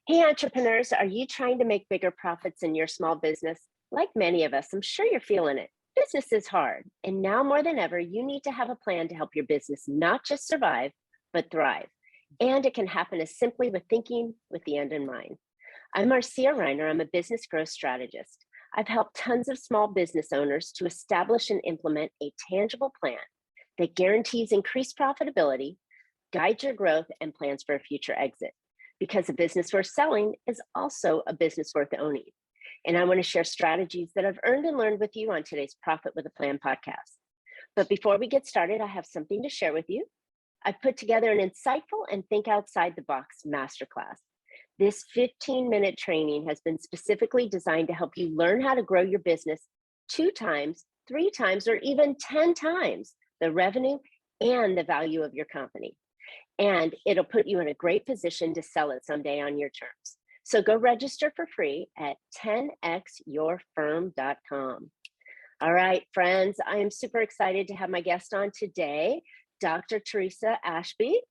Hey, entrepreneurs, are you trying to make bigger profits in your small business? Like many of us, I'm sure you're feeling it. Business is hard, and now more than ever, you need to have a plan to help your business not just survive, but thrive. And it can happen as simply with thinking with the end in mind. I'm Marcia Reiner. I'm a business growth strategist. I've helped tons of small business owners to establish and implement a tangible plan that guarantees increased profitability, guides your growth, and plans for a future exit. Because a business worth selling is also a business worth owning. And I want to share strategies that I've earned and learned with you on today's Profit with a Plan podcast. But before we get started, I have something to share with you. I've put together an insightful and think outside the box masterclass. This 15-minute training has been specifically designed to help you learn how to grow your business 2 times, 3 times, or even 10 times the revenue and the value of your company. And it'll put you in a great position to sell it someday on your terms. So go register for free at 10xyourfirm.com. All right, friends, I am super excited to have my guest on today, Dr. Theresa Ashby.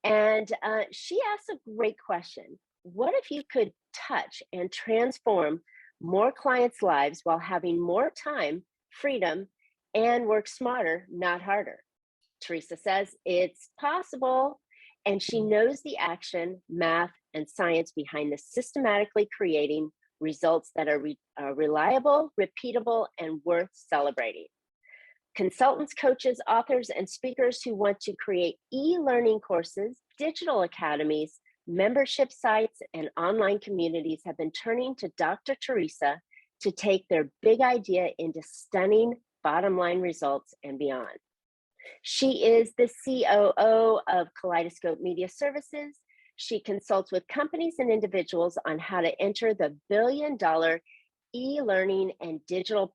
And she asked a great question. What if you could touch and transform more clients' lives while having more time, freedom, and work smarter, not harder? Theresa says it's possible, and she knows the action, math, and science behind the systematically creating results that are reliable, repeatable, and worth celebrating. Consultants, coaches, authors, and speakers who want to create e-learning courses, digital academies, membership sites, and online communities have been turning to Dr. Theresa to take their big idea into stunning bottom line results and beyond. She is the COO of Kaleidoscope Media Services. She consults with companies and individuals on how to enter the billion-dollar e-learning and digital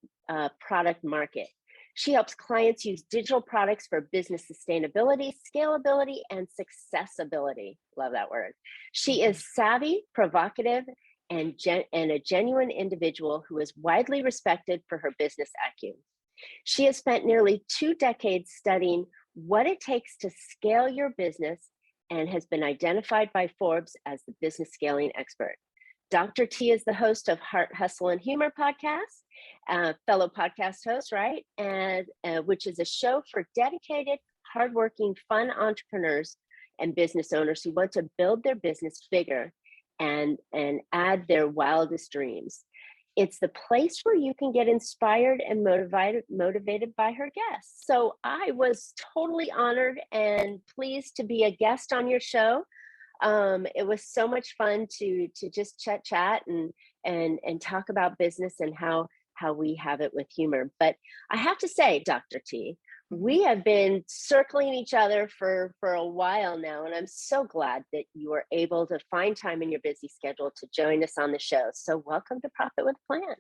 product market. She helps clients use digital products for business sustainability, scalability, and successability. Love that word. She is savvy, provocative, and a genuine individual who is widely respected for her business acumen. She has spent nearly 2 decades studying what it takes to scale your business and has been identified by Forbes as the business scaling expert. Dr. T is the host of Heart, Hustle, and Humor podcast, fellow podcast host, right? And which is a show for dedicated, hardworking, fun entrepreneurs and business owners who want to build their business bigger and add their wildest dreams. It's the place where you can get inspired and motivated by her guests. So I was totally honored and pleased to be a guest on your show. It was so much fun to just chat and talk about business and how we have it with humor. But I have to say, Dr. T, we have been circling each other for a while now, and I'm so glad that you were able to find time in your busy schedule to join us on the show. So welcome to Profit with a Plan.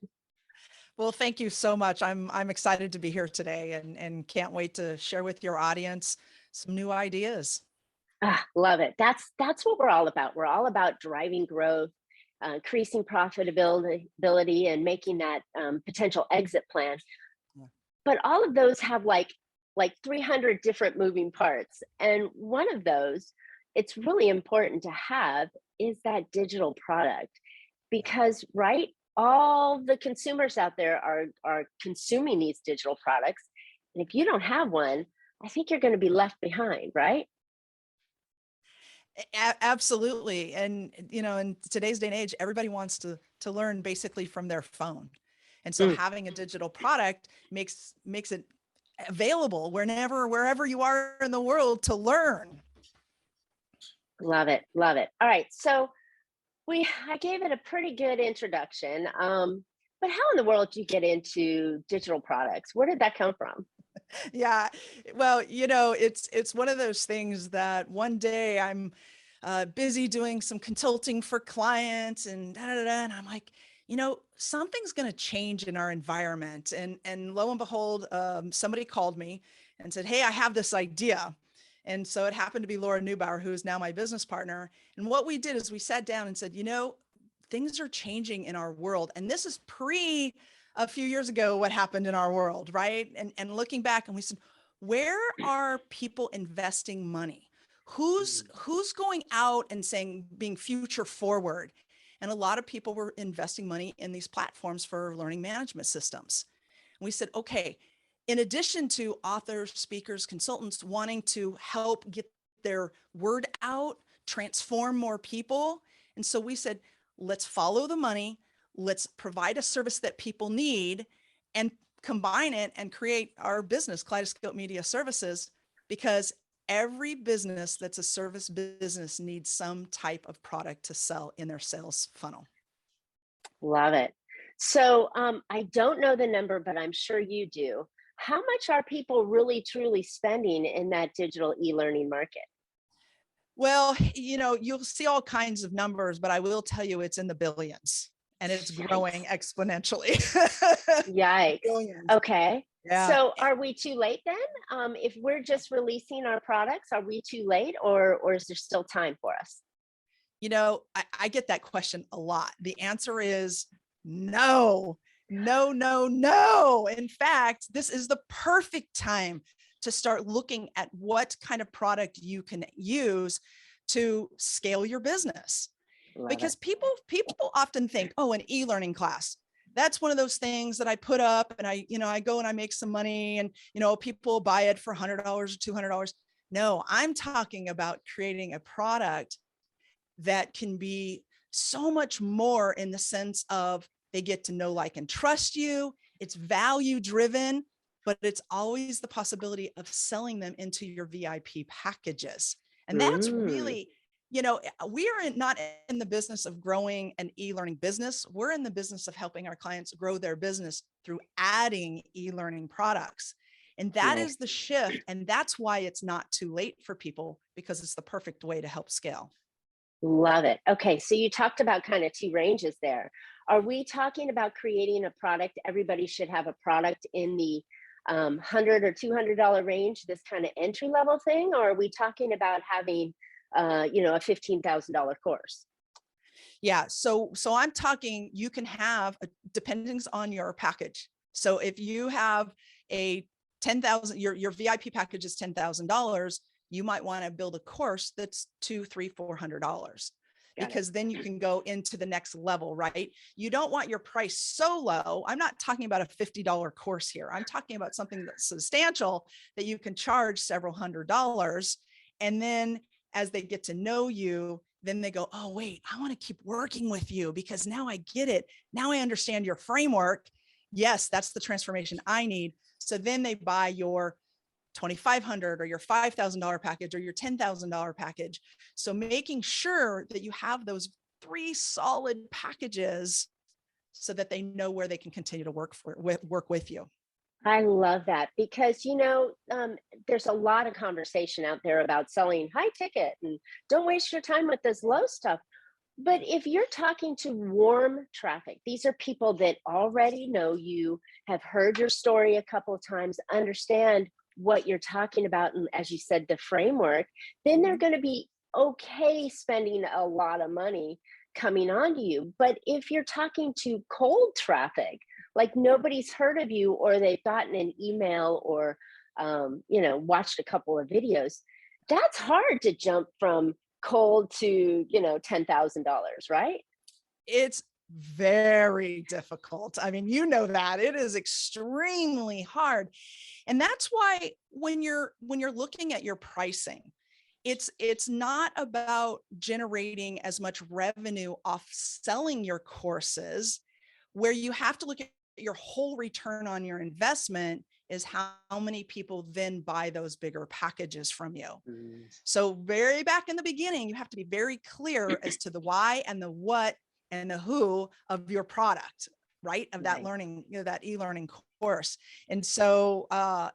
Well, thank you so much. I'm excited to be here today and can't wait to share with your audience some new ideas. Love it. That's what we're all about. We're all about driving growth, increasing profitability, and making that potential exit plan. Yeah. But all of those have like 300 different moving parts. And one of those, it's really important to have is that digital product because, right, all the consumers out there are consuming these digital products. And if you don't have one, I think you're going to be left behind, right? Absolutely. And, in today's day and age, everybody wants to learn basically from their phone. And so having a digital product makes it available wherever you are in the world to learn. Love it. Love it. All right. So I gave it a pretty good introduction. But how in the world do you get into digital products? Where did that come from? Yeah. Well, it's one of those things that one day I'm busy doing some consulting for clients and and I'm like, something's going to change in our environment. And lo and behold, somebody called me and said, "Hey, I have this idea." And so it happened to be Laura Neubauer, who is now my business partner. And what we did is we sat down and said, things are changing in our world. And this is pre a few years ago, what happened in our world, right? And looking back, and we said, where are people investing money? Who's going out and saying, being future forward And a lot of people were investing money in these platforms for learning management systems. And we said, okay, in addition to authors, speakers, consultants wanting to help get their word out, transform more people. And so we said, let's follow the money. Let's provide a service that people need and combine it and create our business, Kaleidoscope Media Services, because every business that's a service business needs some type of product to sell in their sales funnel. Love it. So I don't know the number, but I'm sure you do. How much are people really truly spending in that digital e-learning market? Well, you'll see all kinds of numbers, but I will tell you it's in the billions and it's growing Yikes. exponentially. Yikes. Billions. Okay. Yeah. So are we too late then? If we're just releasing our products, are we too late, or is there still time for us? I get that question a lot. The answer is no, no, no, no. In fact, this is the perfect time to start looking at what kind of product you can use to scale your business. Love Because it. people often think, oh, an e-learning class, that's one of those things that I put up and I go and I make some money and, people buy it for $100 or $200. No, I'm talking about creating a product that can be so much more in the sense of they get to know, like, and trust you. It's value driven, but it's always the possibility of selling them into your VIP packages. And that's Mm, really, we are not in the business of growing an e-learning business. We're in the business of helping our clients grow their business through adding e-learning products. And that nice. is the shift. And that's why it's not too late for people, because it's the perfect way to help scale. Love it. Okay, so you talked about kind of two ranges there. Are we talking about creating a product? Everybody should have a product in the $100 or $200 range, this kind of entry level thing, or are we talking about having, a $15,000 course? Yeah. So I'm talking, you can have, depending on your package. So if you have a 10,000, your VIP package is $10,000, you might want to build a course that's $200, $300, $400, Got it. because then you can go into the next level, right? You don't want your price so low. I'm not talking about a $50 course here. I'm talking about something that's substantial that you can charge several $100s. And then as they get to know you, then they go, oh, wait, I want to keep working with you because now I get it. Now I understand your framework. Yes, that's the transformation I need. So then they buy your $2,500 or your $5,000 package or your $10,000 package. So making sure that you have those 3 solid packages so that they know where they can continue to work with you. I love that because, there's a lot of conversation out there about selling high ticket and don't waste your time with this low stuff. But if you're talking to warm traffic, these are people that already know you, have heard your story a couple of times, understand what you're talking about, and as you said, the framework, then they're going to be okay spending a lot of money coming on to you. But if you're talking to cold traffic, like nobody's heard of you, or they've gotten an email or, watched a couple of videos, that's hard to jump from cold to, $10,000, right? It's very difficult. I mean, that it is extremely hard. And that's why when you're looking at your pricing, it's not about generating as much revenue off selling your courses. Where you have to look at your whole return on your investment is how many people then buy those bigger packages from you. Mm, So very back in the beginning, you have to be very clear as to the why and the what and the who of your product, right? Of that right. learning, that e-learning course. And so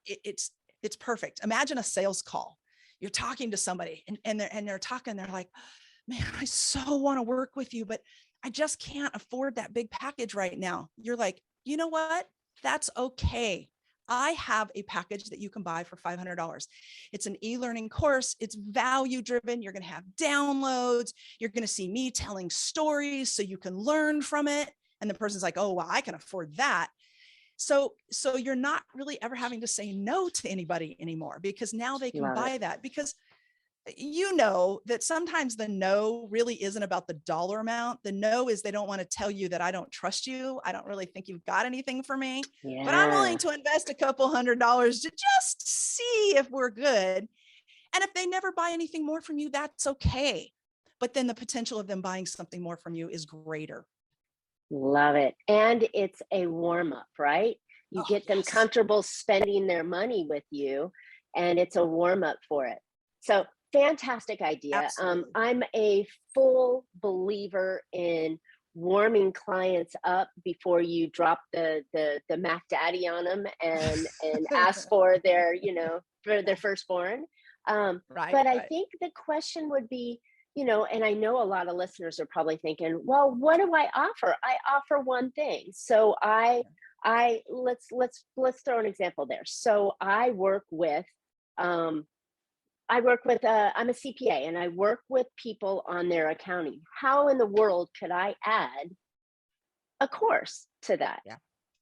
it's perfect. Imagine a sales call. You're talking to somebody and they're talking, they're like, man, I so want to work with you, but I just can't afford that big package right now. You're like, you know what? That's okay. I have a package that you can buy for $500. It's an e-learning course. It's value driven. You're going to have downloads. You're going to see me telling stories so you can learn from it. And the person's like, oh, well, I can afford that. So you're not really ever having to say no to anybody anymore, because now they can Love it. buy that. Because you know that sometimes the no really isn't about the dollar amount. The no is they don't want to tell you that I don't trust you. I don't really think you've got anything for me, but I'm willing Yeah. to invest a couple $100 to just see if we're good. And if they never buy anything more from you, that's okay. But then the potential of them buying something more from you is greater. Love it. And it's a warm up, right? You Oh, get them yes. comfortable spending their money with you, and it's a warm up for it. So, fantastic idea. Absolutely. I'm a full believer in warming clients up before you drop the Mac Daddy on them and ask for their, for their firstborn. Right, But I right. think the question would be, and I know a lot of listeners are probably thinking, well, what do I offer? I offer one thing. So let's throw an example there. So um I'm a CPA and I work with people on their accounting. How in the world could I add a course to that? Yeah.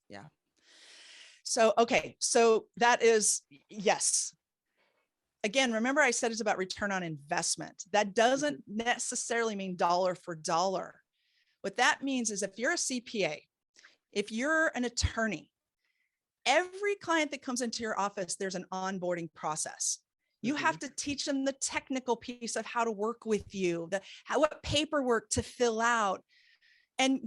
Yeah. So, okay. So that is, yes. Again, remember I said it's about return on investment. That Mhm. doesn't necessarily mean dollar for dollar. What that means is if you're a CPA, if you're an attorney, every client that comes into your office, there's an onboarding process. You Mhm. have to teach them the technical piece of how to work with you, what paperwork to fill out. And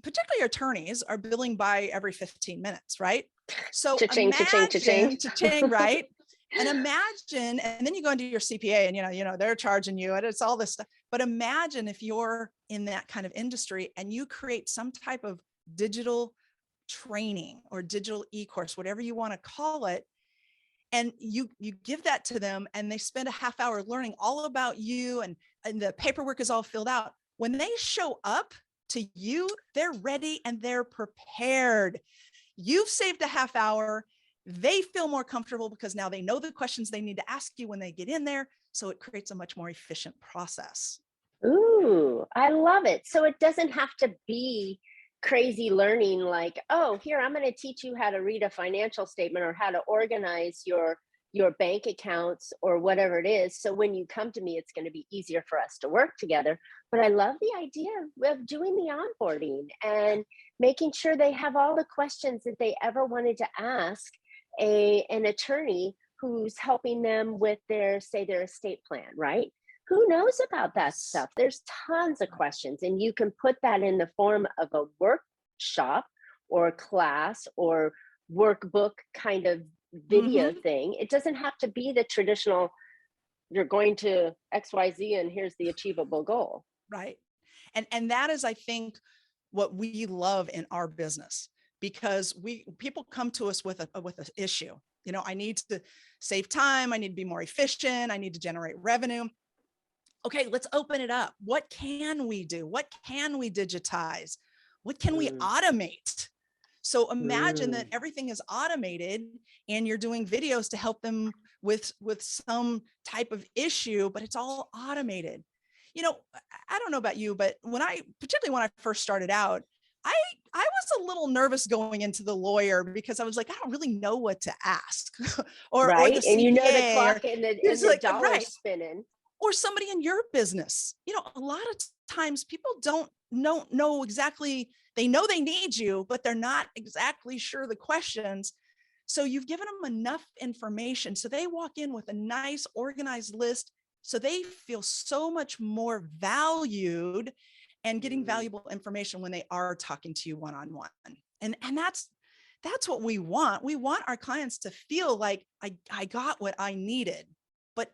particularly attorneys are billing by every 15 minutes, right? So Cha-ching, cha-ching, cha-ching. imagine, cha-ching, right? And imagine, and then you go into your CPA and they're charging you and it's all this stuff. But imagine if you're in that kind of industry and you create some type of digital training or digital e-course, whatever you want to call it, and you give that to them and they spend a half hour learning all about you and the paperwork is all filled out. When they show up to you, they're ready and they're prepared. You've saved a half hour. They feel more comfortable because now they know the questions they need to ask you when they get in there. So it creates a much more efficient process. Ooh, I love it. So it doesn't have to be crazy learning like, oh, here, I'm going to teach you how to read a financial statement or how to organize your bank accounts or whatever it is. So when you come to me, it's going to be easier for us to work together. But I love the idea of doing the onboarding and making sure they have all the questions that they ever wanted to ask an attorney who's helping them with their estate plan, right? Who knows about that Yes. stuff? There's tons of Right. questions, and you can put that in the form of a workshop or a class or workbook kind of video Mm-hmm. thing. It doesn't have to be the traditional, you're going to XYZ and here's the achievable goal. Right. And that is, I think, what we love in our business, because people come to us with an issue. I need to save time. I need to be more efficient. I need to generate revenue. Okay, let's open it up. What can we do? What can we digitize? What can we Mm, automate? So imagine that mm, everything is automated and you're doing videos to help them with some type of issue, but it's all automated. I don't know about you, but particularly when I first started out, I I was a little nervous going into the lawyer because I was like, I don't really know what to ask, or the right? And you know the CPA, or clock and the it's and the like, dollars right, spinning. or somebody in your business. A lot of times people don't know exactly, they know they need you, but they're not exactly sure the questions. So you've given them enough information. So they walk in with a nice organized list. So they feel so much more valued and getting Mm. valuable information when they are talking to you one-on-one. And that's what we want. We want our clients to feel like I got what I needed, but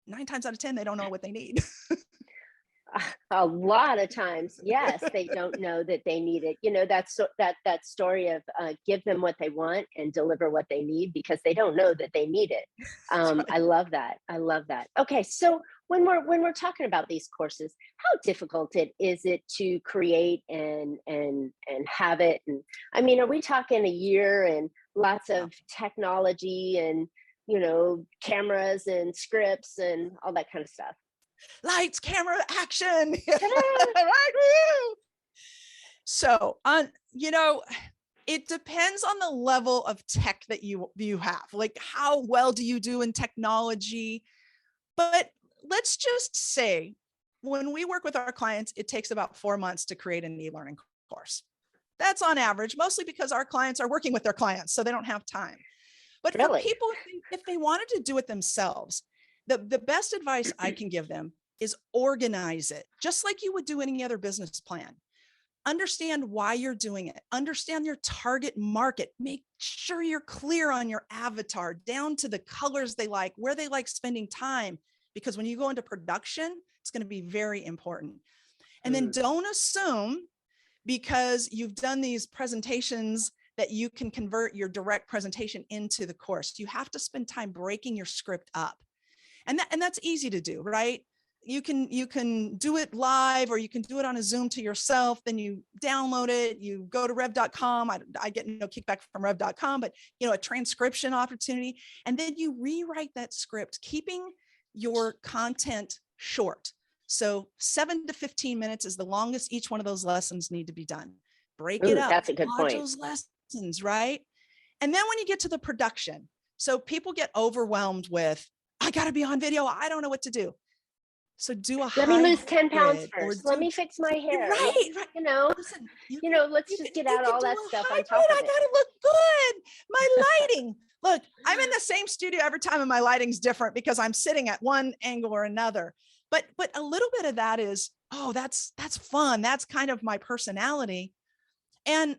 9 times out of 10, they don't know what they need. A lot of times, yes, they don't know that they need it. That story of give them what they want and deliver what they need because they don't know that they need it. That's I right. love that. I love that. Okay, so when we're talking about these courses, how difficult is it to create and have it? And I mean, are we talking a year and lots Yeah. of technology and cameras and scripts and all that kind of stuff? Lights, camera, action. Ta-da! Right. Woo! So it depends on the level of tech that you have. Like, how well do you do in technology? But let's just say when we work with our clients, it takes about 4 months to create an e-learning course. That's on average, mostly because our clients are working with their clients, so they don't have time. But for Really? people, if they wanted to do it themselves, the best advice I can give them is organize it, just like you would do any other business plan. Understand why you're doing it. Understand your target market. Make sure you're clear on your avatar, down to the colors they like, where they like spending time, because when you go into production, it's going to be very important. And then don't assume because you've done these presentations that you can convert your direct presentation into the course. You have to spend time breaking your script up. And that's easy to do, right? You can do it live, or you can do it on a Zoom to yourself. Then you download it, you go to rev.com. I get no kickback from rev.com, but a transcription opportunity. And then you rewrite that script, keeping your content short. So 7 to 15 minutes is the longest each one of those lessons need to be done. Break it up. That's a good point. Modules, lessons, right? And then when you get to the production, so people get overwhelmed with, I got to be on video. I don't know what to do. So do a let me lose 10 pounds hybrid, first. Let me fix my hair. Right. Listen, let's just get out all that stuff on top of I it. gotta look good. My lighting. Look, I'm in the same studio every time and my lighting's different because I'm sitting at one angle or another. But a little bit of that is, oh, that's fun. That's kind of my personality. And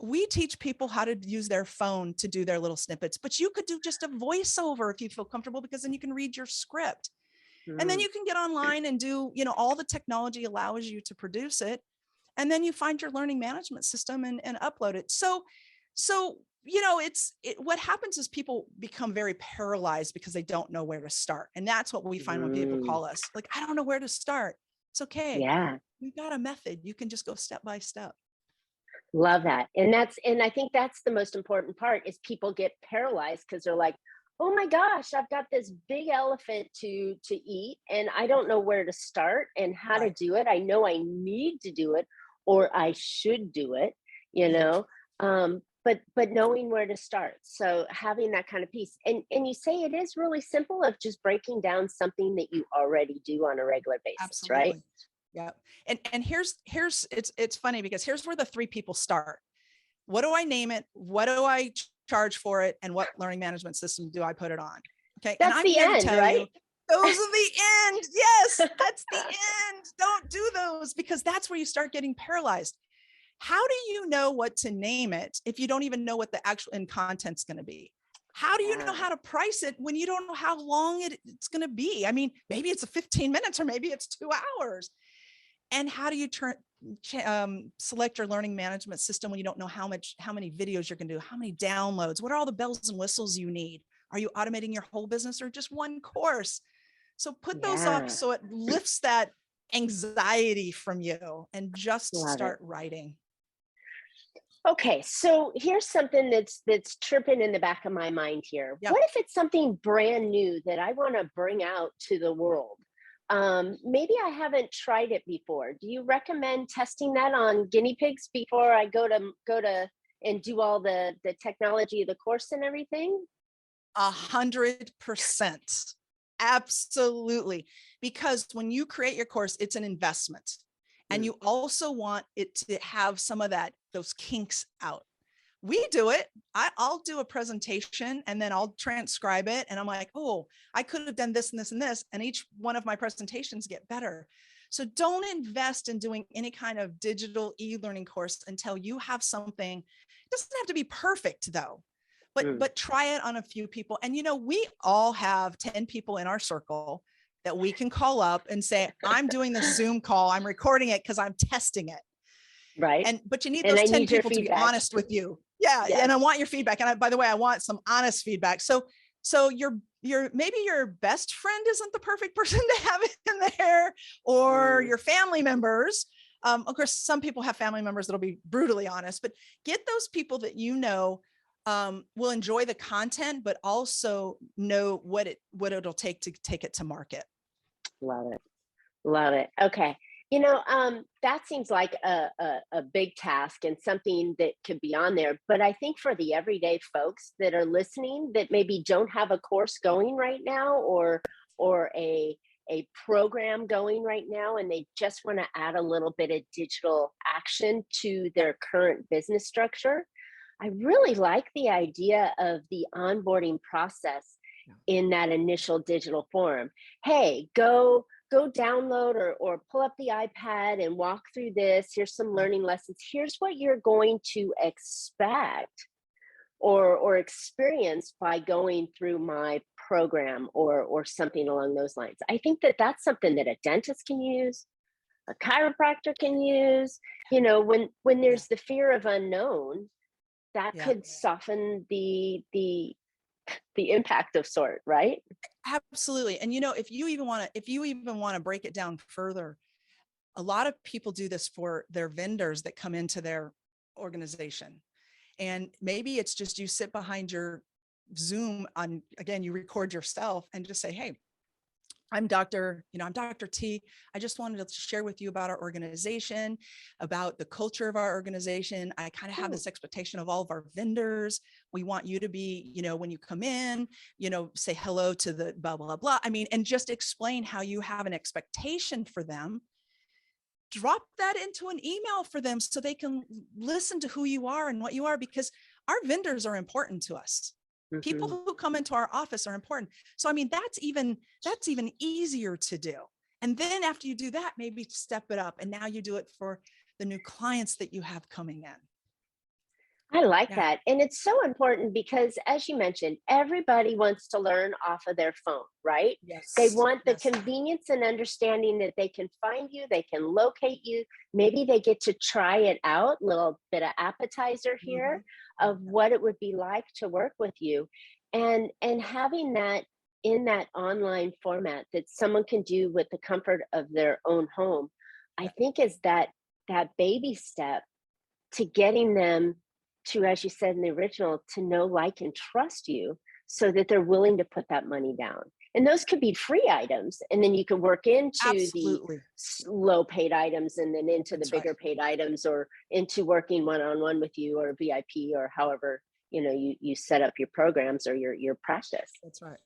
we teach people how to use their phone to do their little snippets, but you could do just a voiceover if you feel comfortable, because then you can read your script. And then you can get online and do, all the technology allows you to produce it. And then you find your learning management system and upload it. So, what happens is people become very paralyzed because they don't know where to start. And that's what we find when people call us, like, I don't know where to start. It's okay. Yeah. We've got a method. You can just go step by step. Love that. And I think that's the most important part, is people get paralyzed because they're like, oh my gosh, I've got this big elephant to eat and I don't know where to start and how to do it. I know I need to do it, or I should do it, but knowing where to start. So having that kind of piece, and you say it is really simple, of just breaking down something that you already do on a regular basis. Absolutely. Right? Yeah. And here's it's funny because here's where the 3 people start. What do I name it? What do I charge for it? And what learning management system do I put it on? Okay. That's the end, right? Those are the end. Yes, that's the end. Don't do those, because that's where you start getting paralyzed. How do you know what to name it if you don't even know what the actual end content's going to be? How do you know how to price it when you don't know how long it's going to be? I mean, maybe it's 15 minutes or maybe it's 2 hours. And how do you select your learning management system when you don't know how many videos you're going to do, how many downloads, what are all the bells and whistles you need? Are you automating your whole business or just one course? So put those up so it lifts that anxiety from you and just start writing. Okay, so here's something that's chirping in the back of my mind here. Yep. What if it's something brand new that I want to bring out to the world? Maybe I haven't tried it before. Do you recommend testing that on guinea pigs before I go to and do all the technology of the course and everything? 100%. Absolutely. Because when you create your course, it's an investment. And you also want it to have some of those kinks out. We do it. I'll do a presentation and then I'll transcribe it. And I'm like, oh, I could have done this and this and this. And each one of my presentations get better. So don't invest in doing any kind of digital e-learning course until you have something. It doesn't have to be perfect though, but try it on a few people. And we all have 10 people in our circle that we can call up and say, I'm doing this Zoom call. I'm recording it because I'm testing it. Right. But you need those 10 people to be honest with you. Yeah. Yes. And I want your feedback. And by the way, I want some honest feedback. So maybe your best friend isn't the perfect person to have in there, or your family members. Of course, some people have family members that'll be brutally honest, but get those people that will enjoy the content, but also know what it'll take to take it to market. Love it. Love it. Okay. That seems like a big task and something that could be on there. But I think for the everyday folks that are listening that maybe don't have a course going right now, or or a program going right now, and they just want to add a little bit of digital action to their current business structure, I really like the idea of the onboarding process in that initial digital form. Hey, go download or pull up the iPad and walk through this. Here's some learning lessons. Here's what you're going to expect or experience by going through my program or something along those lines. I think that that's something that a dentist can use, a chiropractor can use. When Yeah. there's the fear of unknown, that Yeah. could soften the impact of sort, right? Absolutely. And if you even want to break it down further, a lot of people do this for their vendors that come into their organization. And maybe it's just you sit behind your Zoom again, you record yourself and just say, hey, I'm Dr. T. I just wanted to share with you about our organization, about the culture of our organization. I kind of have this expectation of all of our vendors. We want you to be, when you come in, say hello to the blah, blah, blah. And just explain how you have an expectation for them. Drop that into an email for them so they can listen to who you are and what you are, because our vendors are important to us. People who come into our office are important. So, that's even easier to do. And then after you do that, maybe step it up. And now you do it for the new clients that you have coming in. I like that. And it's so important because, as you mentioned, everybody wants to learn off of their phone, right? Yes. They want the convenience and understanding that they can find you, they can locate you. Maybe they get to try it out, a little bit of appetizer here of what it would be like to work with you. And having that in that online format that someone can do with the comfort of their own home, I think is that baby step to getting them to, as you said in the original, to know, like, and trust you so that they're willing to put that money down. And those could be free items. And then you can work into the low paid items and then into the bigger paid items, or into working one-on-one with you or VIP, or however, you set up your programs or your practice. That's right.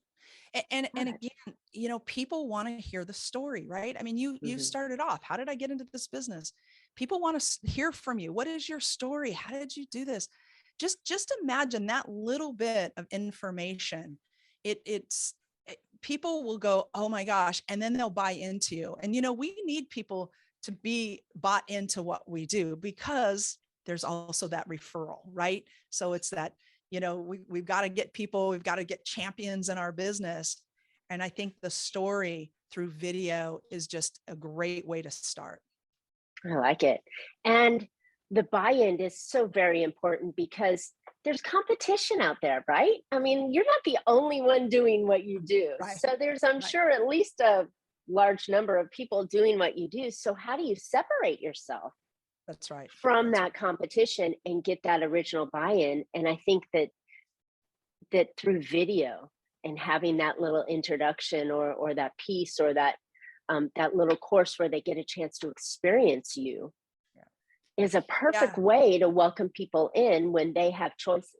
And again, people want to hear the story, right? You started off, how did I get into this business? People want to hear from you. What is your story? How did you do this? Just imagine that little bit of information. People will go, oh my gosh, and then they'll buy into you. And we need people to be bought into what we do, because there's also that referral, right? So it's that, we've got to get people, we've got to get champions in our business. And I think the story through video is just a great way to start. I like it. And the buy-in is so very important because there's competition out there, right? You're not the only one doing what you do. Right. So there's, I'm sure, at least a large number of people doing what you do. So how do you separate yourself? That's right. From that competition and get that original buy-in? And I think that through video and having that little introduction or that piece or that little course where they get a chance to experience you is a perfect way to welcome people in when they have choices.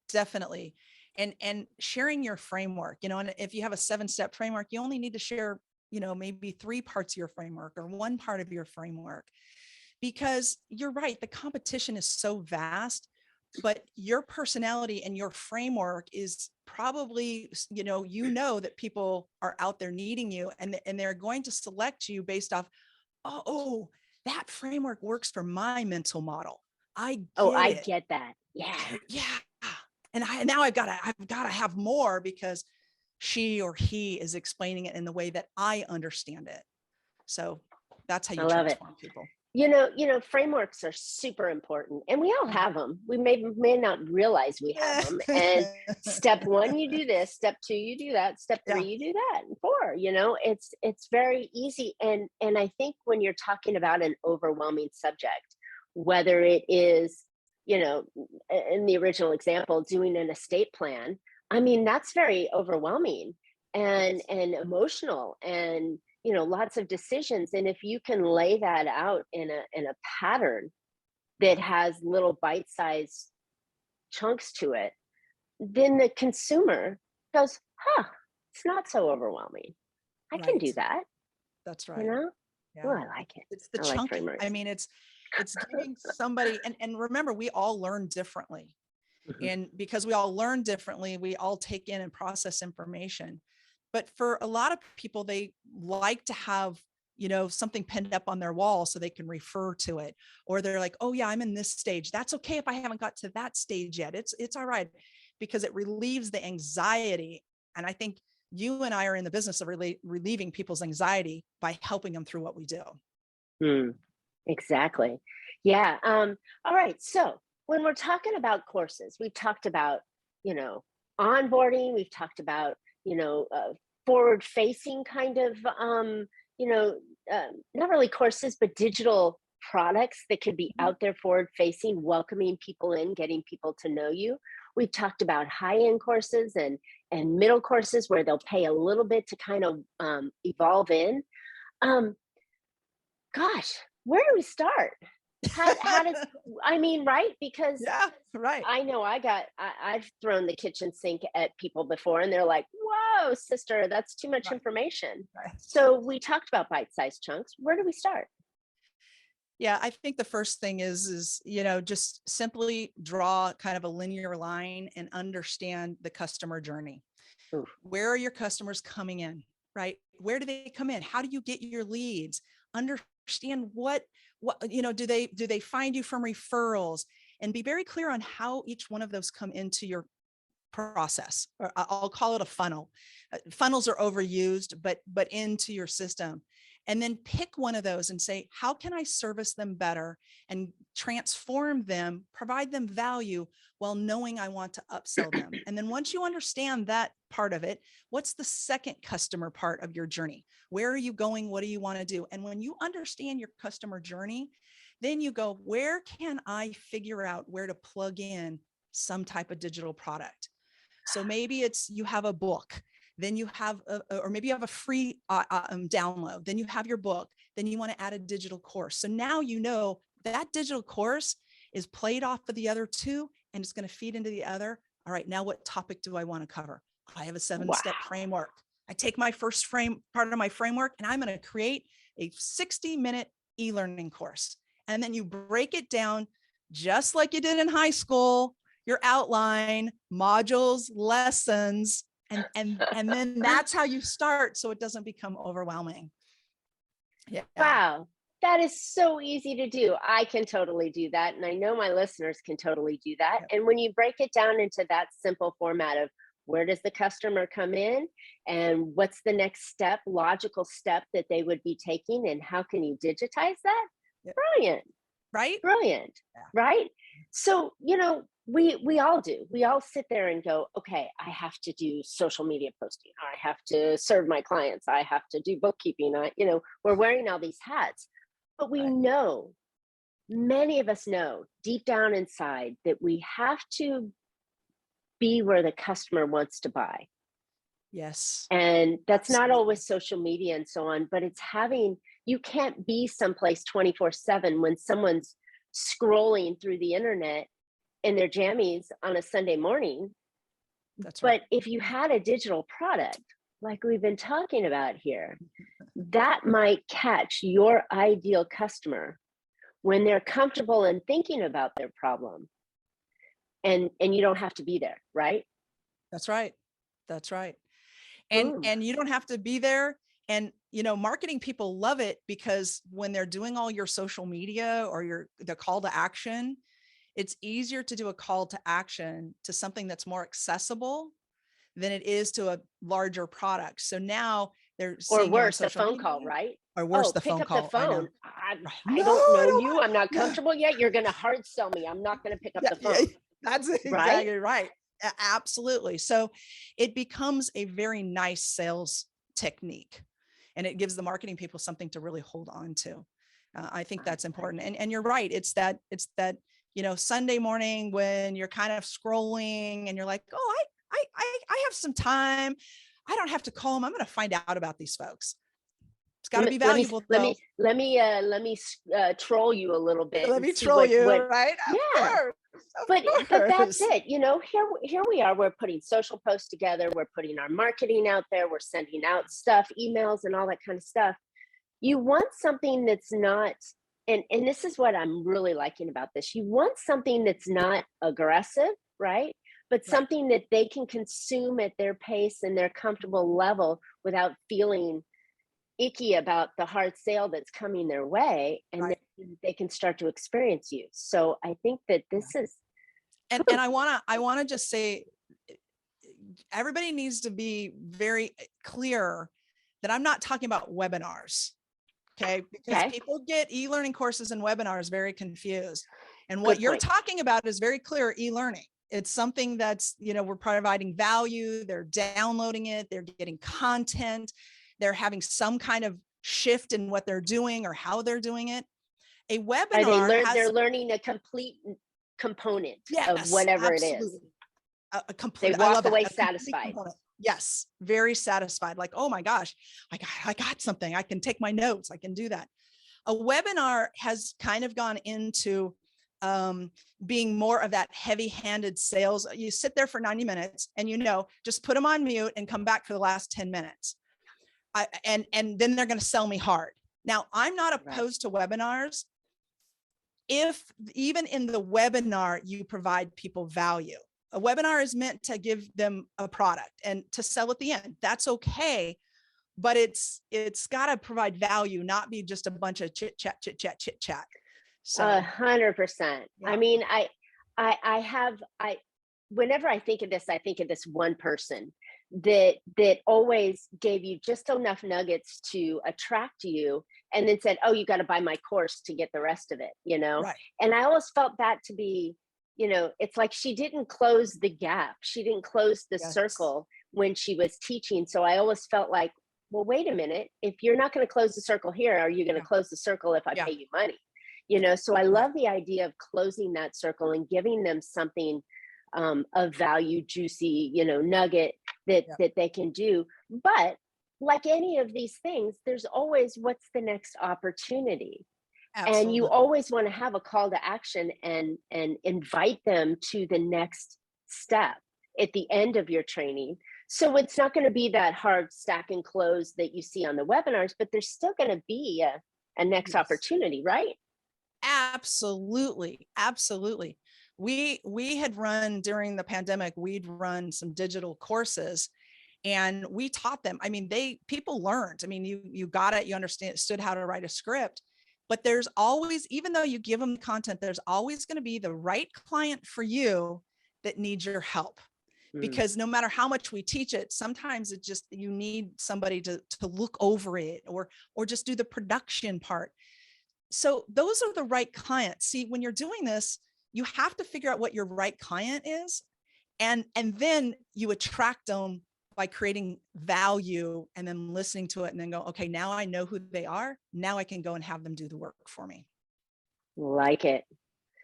Definitely. And sharing your framework, and if you have a 7-step framework, you only need to share, maybe 3 parts of your framework or 1 part of your framework, because you're right. The competition is so vast, but your personality and your framework is probably, that people are out there needing you, and they're going to select you based off, oh, that framework works for my mental model. I get that. Yeah. And now I've got to have more because she or he is explaining it in the way that I understand it. So that's how you transform people. Frameworks are super important, and we all have them. We may not realize we have them. And step 1, you do this. Step 2, you do that. Step 3, you do that. And 4, it's very easy. And I think when you're talking about an overwhelming subject, whether it is, in the original example, doing an estate plan, that's very overwhelming and emotional and lots of decisions. And if you can lay that out in a pattern that has little bite-sized chunks to it, then the consumer goes, it's not so overwhelming. I can do Right. that, That's you right. know? Oh, Yeah. I like it. It's the I like chunking. I frameworks. mean, it's giving somebody, and remember, we all learn differently. Mhm. And because we all learn differently, we all take in and process information. But for a lot of people, they like to have, something pinned up on their wall so they can refer to it. Or they're like, oh yeah, I'm in this stage. That's okay if I haven't got to that stage yet. It's all right, because it relieves the anxiety. And I think you and I are in the business of relieving people's anxiety by helping them through what we do. Mm, exactly. Yeah. All right. So when we're talking about courses, we've talked about, you know, onboarding, we've talked about, you know, forward facing kind of, you know, not really courses, but digital products that could be Mhm. out there forward facing, welcoming people in, getting people to know you. We've talked about high end courses and middle courses where they'll pay a little bit to kind of evolve in. Um, Gosh, where do we start? How does I mean, right? Because Yeah, right. I know I've thrown the kitchen sink at people before and they're like, "Whoa, sister, that's too much Right. information." Right. So we talked about bite-sized chunks. Where do we start? Yeah, I think the first thing is, just simply draw kind of a linear line and understand the customer journey. Oof. Where are your customers coming in, right? Where do they come in? How do you get your leads? Understand what, do they find you from referrals, and be very clear on how each one of those come into your process, or I'll call it a funnel. Funnels are overused, but into your system. And then pick one of those and say, how can I service them better and transform them, provide them value while knowing I want to upsell them? And then once you understand that part of it, what's the second customer part of your journey? Where are you going? What do you want to do? And when you understand your customer journey, then you go, where can I figure out where to plug in some type of digital product? So maybe it's you have a book, then you have, or maybe you have a free download, then you have your book, then you want to add a digital course. So now you know that digital course is played off of the other two and it's going to feed into the other. All right, now what topic do I want to cover? I have a 7-step Wow. framework. I take my first part of my framework and I'm going to create a 60-minute e-learning course. And then you break it down just like you did in high school, your outline, modules, lessons, and then that's how you start so it doesn't become overwhelming. Yeah. Wow. That is so easy to do. I can totally do that. And I know my listeners can totally do that. Yep. And when you break it down into that simple format of where does the customer come in and what's the next step, logical step that they would be taking, and how can you digitize that? Yep. Brilliant. Right? Brilliant. Yeah. Right? So, you know, we all do. We all sit there and go, okay, I have to do social media posting. I have to serve my clients. I have to do bookkeeping. We're wearing all these hats. But we Right. know, many of us know deep down inside that we have to be where the customer wants to buy. Yes. And that's not Absolutely. always social media and so on, but it's having, you can't be someplace 24/7 when someone's scrolling through the internet in their jammies on a Sunday morning. That's right. But if you had a digital product, like we've been talking about here, that might catch your ideal customer when they're comfortable in thinking about their problem, and you don't have to be there, right? That's right. That's right. And Boom. and you don't have to be there. And marketing people love it because when they're doing all your social media or the call to action, it's easier to do a call to action to something that's more accessible than it is to a larger product. So now they're Or seeing you on worse, a social phone call, media, right? or worse, Oh, the pick phone up the call. I know. phone. I, Right. I No, don't I know don't you. want. I'm not Yeah, comfortable yet. You're going to hard sell me. I'm not going to pick up yeah, the yeah. phone, That's right? exactly right. Absolutely. So it becomes a very nice sales technique, and it gives the marketing people something to really hold on to. I think I that's like important. it. And you're right. It's that Sunday morning when you're kind of scrolling and you're like, oh, I have some time. I don't have to call them. I'm going to find out about these folks. It's got Let to me be let me valuable let though. me let me troll you a little bit Let and me see troll what you, what right? Of yeah, course. But that's course. it. Here we are. We're putting social posts together. We're putting our marketing out there. We're sending out stuff, emails, and all that kind of stuff. You want something that's not, and this is what I'm really liking about this. You want something that's not aggressive, right? But Right. something that they can consume at their pace and their comfortable level without feeling icky about the hard sale that's coming their way, and Right. then they can start to experience you. So I think that Yeah. this is And I wanna just say, everybody needs to be very clear that I'm not talking about webinars. Okay. Because okay. people get e-learning courses and webinars very confused. And what Good you're point. talking about is very clear e-learning. It's something that's, we're providing value, they're downloading it, they're getting content, they're having some kind of shift in what they're doing or how they're doing it. A Are they webinar they're has, learning a complete component of yes, whatever it is. absolutely. A They complete, I walk love that, away a complete satisfied. component. Yes, very satisfied. Like, oh my gosh, I got something. I can take my notes. I can do that. A webinar has kind of gone into being more of that heavy-handed sales. You sit there for 90 minutes and just put them on mute and come back for the last 10 minutes. And then they're going to sell me hard. Now, I'm not Right. opposed to webinars if even in the webinar you provide people value. A webinar is meant to give them a product and to sell at the end. That's okay. But it's got to provide value, not be just a bunch of chit chat. So 100%. yeah, I mean, whenever I think of this, I think of this one person that always gave you just enough nuggets to attract you, and then said, "Oh, you got to buy my course to get the rest of it." right. And I always felt that to be, it's like she didn't close the gap. She didn't close the Yes. circle when she was teaching. So I always felt like, well, wait a minute. If you're not going to close the circle here, are you going to Yeah. close the circle if I Yeah. pay you money? So I Right. love the idea of closing that circle and giving them something of value, juicy, nugget that Yeah. that they can do. But like any of these things, there's always what's the next opportunity. And you Absolutely. always want to have a call to action and invite them to the next step at the end of your training. So it's not going to be that hard stack and close that you see on the webinars, but there's still going to be a next Yes. opportunity, right? Absolutely. Absolutely. We had run during the pandemic, we'd run some digital courses and we taught them. I mean, people learned. I mean, you got it, you understood how to write a script, but there's always, even though you give them content, there's always going to be the right client for you that needs your help. Mm. Because no matter how much we teach it, sometimes it just, you need somebody to look over it or just do the production part. So those are the right clients. See, when you're doing this, you have to figure out what your right client is. And then you attract them by creating value and then listening to it and then go, okay, now I know who they are. Now I can go and have them do the work for me. Like it.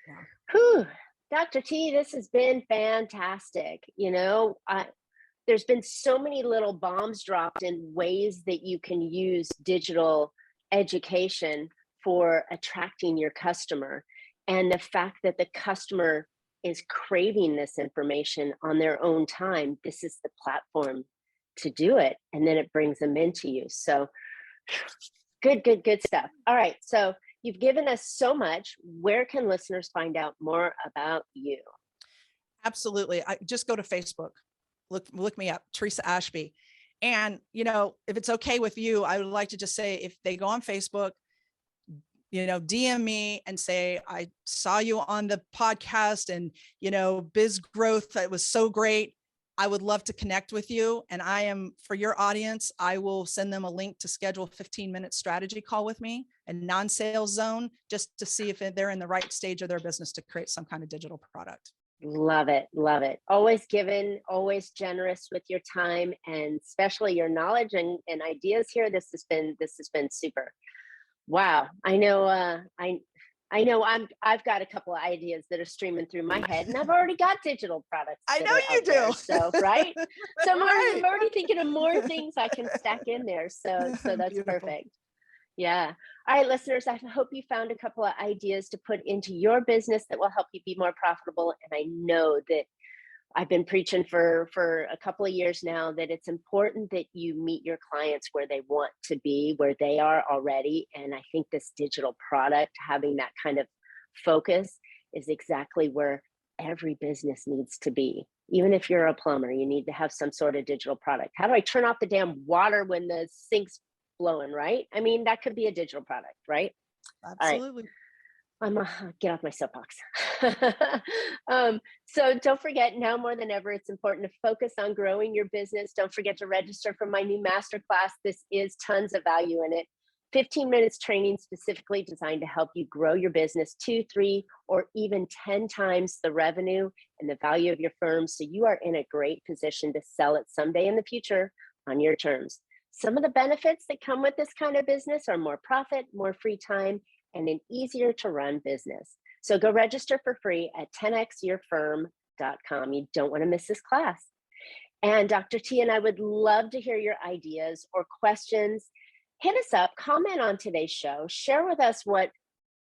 Yeah. Whew. Dr. T, this has been fantastic. There's been so many little bombs dropped in ways that you can use digital education for attracting your customer. And the fact that the customer is craving this information on their own time, this is the platform to do it. And then it brings them into you. So good stuff. All right. So you've given us so much. Where can listeners find out more about you? Absolutely. I just go to Facebook, look me up, Theresa Ashby. And, if it's okay with you, I would like to just say, if they go on Facebook, DM me and say, I saw you on the podcast and, biz growth, it was so great. I would love to connect with you. And for your audience, I will send them a link to schedule a 15-minute strategy call with me, a non-sales zone, just to see if they're in the right stage of their business to create some kind of digital product. Love it. Love it. Always giving, always generous with your time and especially your knowledge and ideas here. This has been super. Wow. I know, I've got a couple of ideas that are streaming through my head and I've already got digital products I that know are you out there. do. So, right. So I'm Right. already thinking of more things I can stack in there. So that's Beautiful. perfect. Yeah. All right, listeners, I hope you found a couple of ideas to put into your business that will help you be more profitable. And I know that I've been preaching for a couple of years now that it's important that you meet your clients where they want to be, where they are already. And I think this digital product, having that kind of focus, is exactly where every business needs to be. Even if you're a plumber, you need to have some sort of digital product. How do I turn off the damn water when the sink's blowing, right? I mean, that could be a digital product, right? All right. Absolutely. I'm get off my soapbox. So don't forget, now more than ever, it's important to focus on growing your business. Don't forget to register for my new masterclass. This is tons of value in it. 15 minutes training specifically designed to help you grow your business 2, 3, or even 10 times the revenue and the value of your firm. So you are in a great position to sell it someday in the future on your terms. Some of the benefits that come with this kind of business are more profit, more free time, and an easier to run business. So go register for free at 10xyourfirm.com. You don't want to miss this class. And Dr. T and I would love to hear your ideas or questions. Hit us up, comment on today's show, share with us what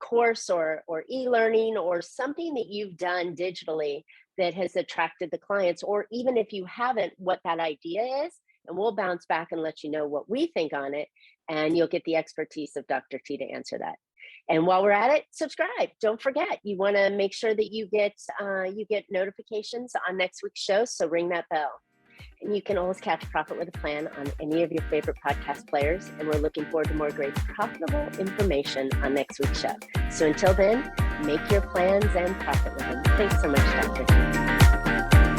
course or e-learning or something that you've done digitally that has attracted the clients, or even if you haven't, what that idea is, and we'll bounce back and let you know what we think on it, and you'll get the expertise of Dr. T to answer that. And while we're at it, subscribe. Don't forget, you want to make sure that you get notifications on next week's show, so ring that bell. And you can always catch Profit with a Plan on any of your favorite podcast players. And we're looking forward to more great profitable information on next week's show. So until then, make your plans and profit with them. Thanks so much, Dr. T.